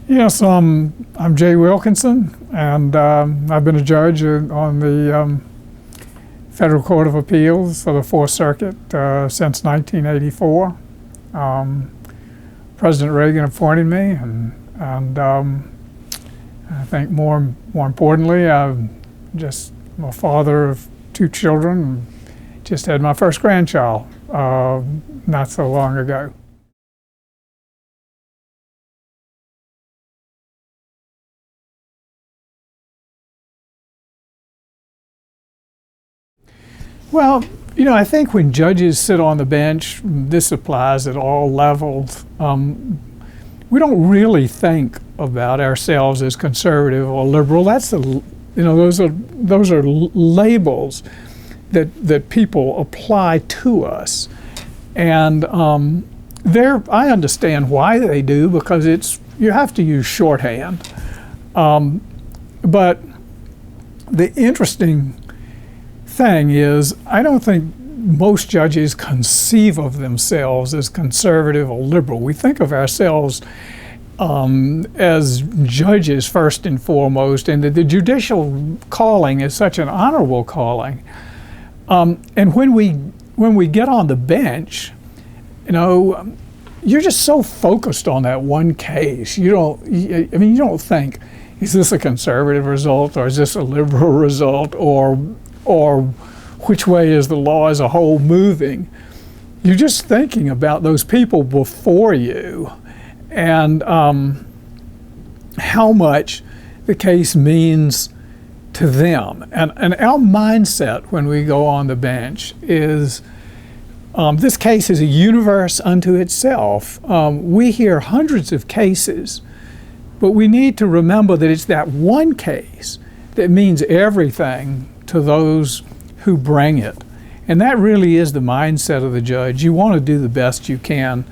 Yes, I'm Jay Wilkinson, and I've been a judge on the Federal Court of Appeals for the Fourth Circuit since 1984. President Reagan appointed me, and I think more importantly, I'm a father of two children, and just had my first grandchild not so long ago. Well, I think when judges sit on the bench, this applies at all levels, we don't really think about ourselves as conservative or liberal. Those are labels that people apply to us, and I understand why they do, because you have to use shorthand. But the interesting thing is, I don't think most judges conceive of themselves as conservative or liberal. We think of ourselves as judges first and foremost, and that the judicial calling is such an honorable calling. And when we get on the bench, you're just so focused on that one case. You don't think, is this a conservative result, or is this a liberal result, or which way is the law as a whole moving? You're just thinking about those people before you, and how much the case means to them. And our mindset when we go on the bench is, this case is a universe unto itself. We hear hundreds of cases, but we need to remember that it's that one case that means everything to those who bring it. And that really is the mindset of the judge. You want to do the best you can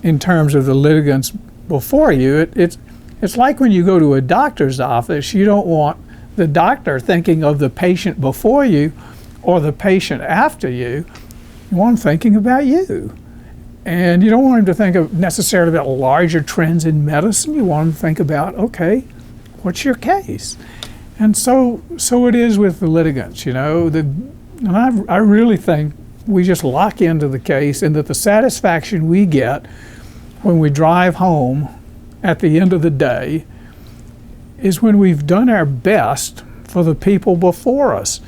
in terms of the litigants before you. It's like when you go to a doctor's office, you don't want the doctor thinking of the patient before you or the patient after you. You want him thinking about you. And you don't want him to think necessarily about larger trends in medicine. You want him to think about, okay, what's your case? And so it is with the litigants, and I really think we just lock into the case, and that the satisfaction we get when we drive home at the end of the day is when we've done our best for the people before us.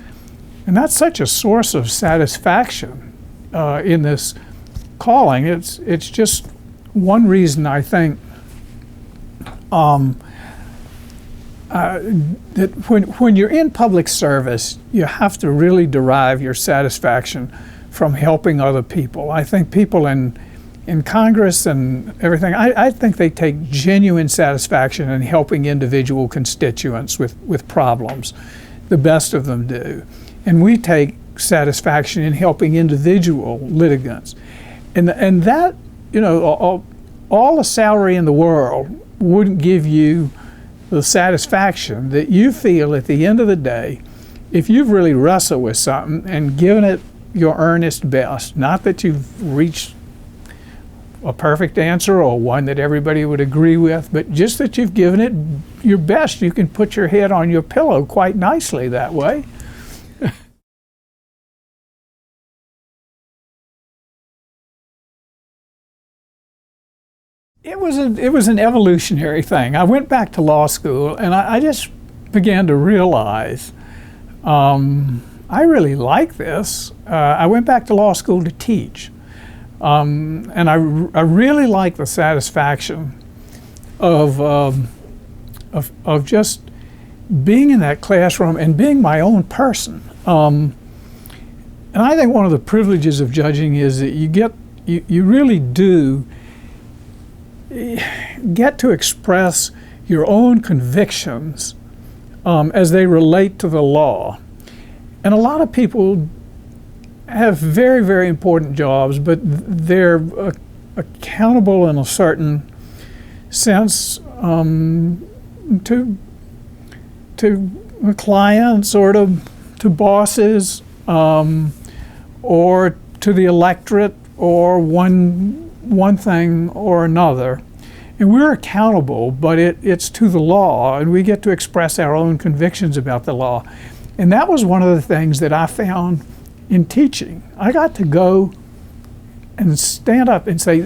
And that's such a source of satisfaction in this calling. It's just one reason I think that when you're in public service, you have to really derive your satisfaction from helping other people. I think people in Congress and everything, I think they take genuine satisfaction in helping individual constituents with problems. The best of them do. And we take satisfaction in helping individual litigants. And that, all the salary in the world wouldn't give you the satisfaction that you feel at the end of the day if you've really wrestled with something and given it your earnest best. Not that you've reached a perfect answer or one that everybody would agree with, but just that you've given it your best. You can put your head on your pillow quite nicely that way. It was an evolutionary thing. I went back to law school, and I just began to realize I really like this. I went back to law school to teach, and I really like the satisfaction of just being in that classroom and being my own person. And I think one of the privileges of judging is that you really do get to express your own convictions as they relate to the law. And a lot of people have very, very important jobs, but they're accountable in a certain sense to clients or to bosses or to the electorate or one thing or another. And we're accountable, but it's to the law, and we get to express our own convictions about the law. And that was one of the things that I found in teaching. I got to go and stand up and say,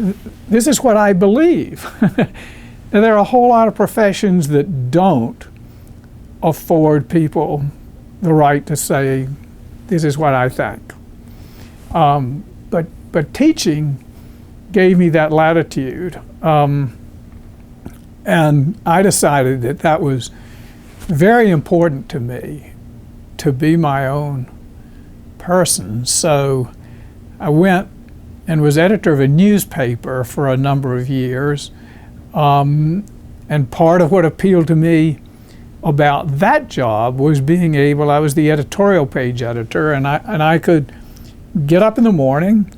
this is what I believe. Now, there are a whole lot of professions that don't afford people the right to say, this is what I think. But teaching gave me that latitude. And I decided that that was very important to me, to be my own person. So I went and was editor of a newspaper for a number of years. And part of what appealed to me about that job was being able, I was the editorial page editor, and I could get up in the morning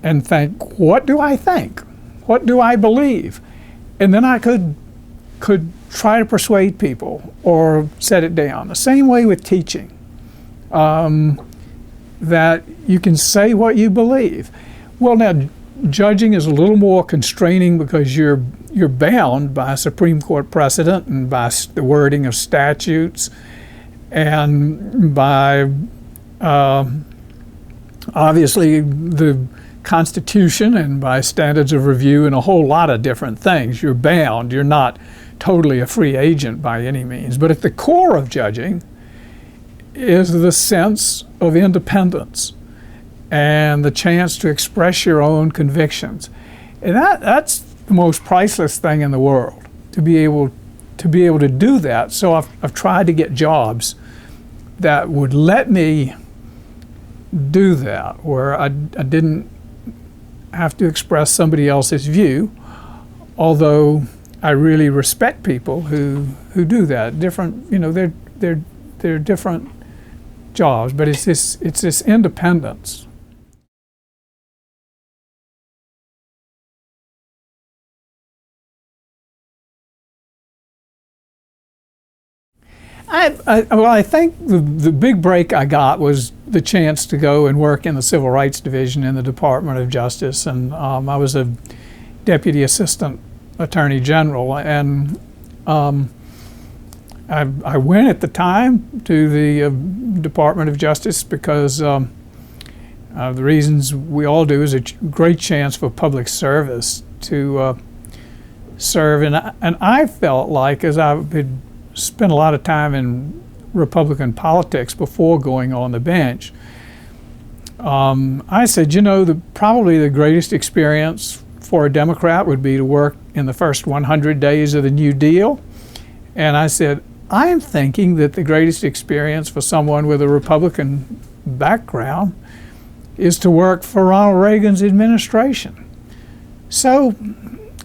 and think, what do I think? What do I believe? And then I could try to persuade people or set it down. The same way with teaching, that you can say what you believe. Well, now, judging is a little more constraining because you're bound by Supreme Court precedent and by the wording of statutes and by obviously the Constitution and by standards of review and a whole lot of different things. You're bound. You're not totally a free agent by any means. But at the core of judging is the sense of independence and the chance to express your own convictions. And that's the most priceless thing in the world, to be able to do that. So I've tried to get jobs that would let me do that, where I didn't have to express somebody else's view, although I really respect people who do that. Different, they're different jobs, but it's this independence. I think the big break I got was the chance to go and work in the Civil Rights Division in the Department of Justice, and I was a Deputy Assistant Attorney General, and I went at the time to the Department of Justice because the reasons we all do is a great chance for public service to serve, and I felt like, as I had spent a lot of time in Republican politics before going on the bench, I said, probably the greatest experience for a Democrat would be to work in the first 100 days of the New Deal. And I said, I am thinking that the greatest experience for someone with a Republican background is to work for Ronald Reagan's administration. So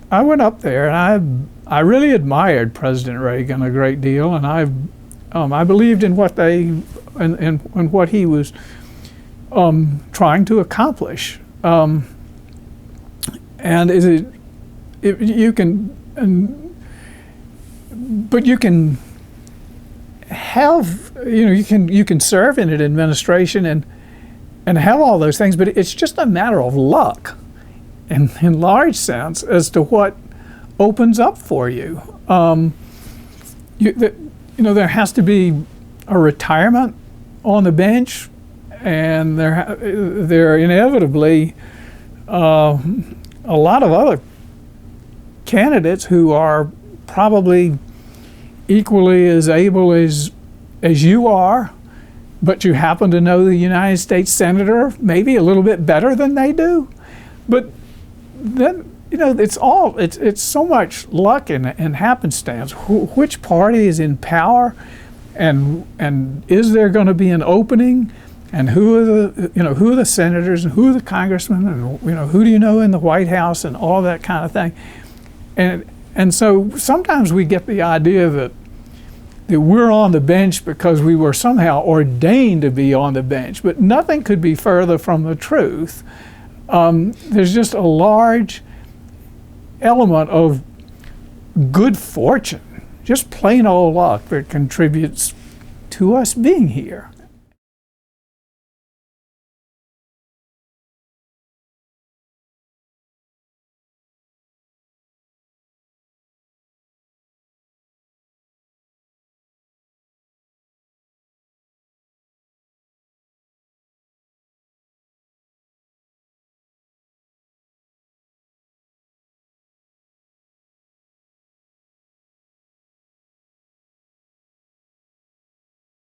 I went up there, and I really admired President Reagan a great deal, and I believed in what in what he was trying to accomplish. And you can have, you can serve in an administration and have all those things, but it's just a matter of luck, in large sense, as to what opens up for you. There has to be a retirement on the bench, and there are inevitably a lot of other candidates who are probably equally as able as you are, but you happen to know the United States Senator maybe a little bit better than they do. But then, it's so much luck and happenstance. Which party is in power, and is there going to be an opening, and who are the senators, and who are the congressmen, and who do you know in the White House, and all that kind of thing. And so sometimes we get the idea that we're on the bench because we were somehow ordained to be on the bench, but nothing could be further from the truth. There's just a large element of good fortune, just plain old luck, that contributes to us being here.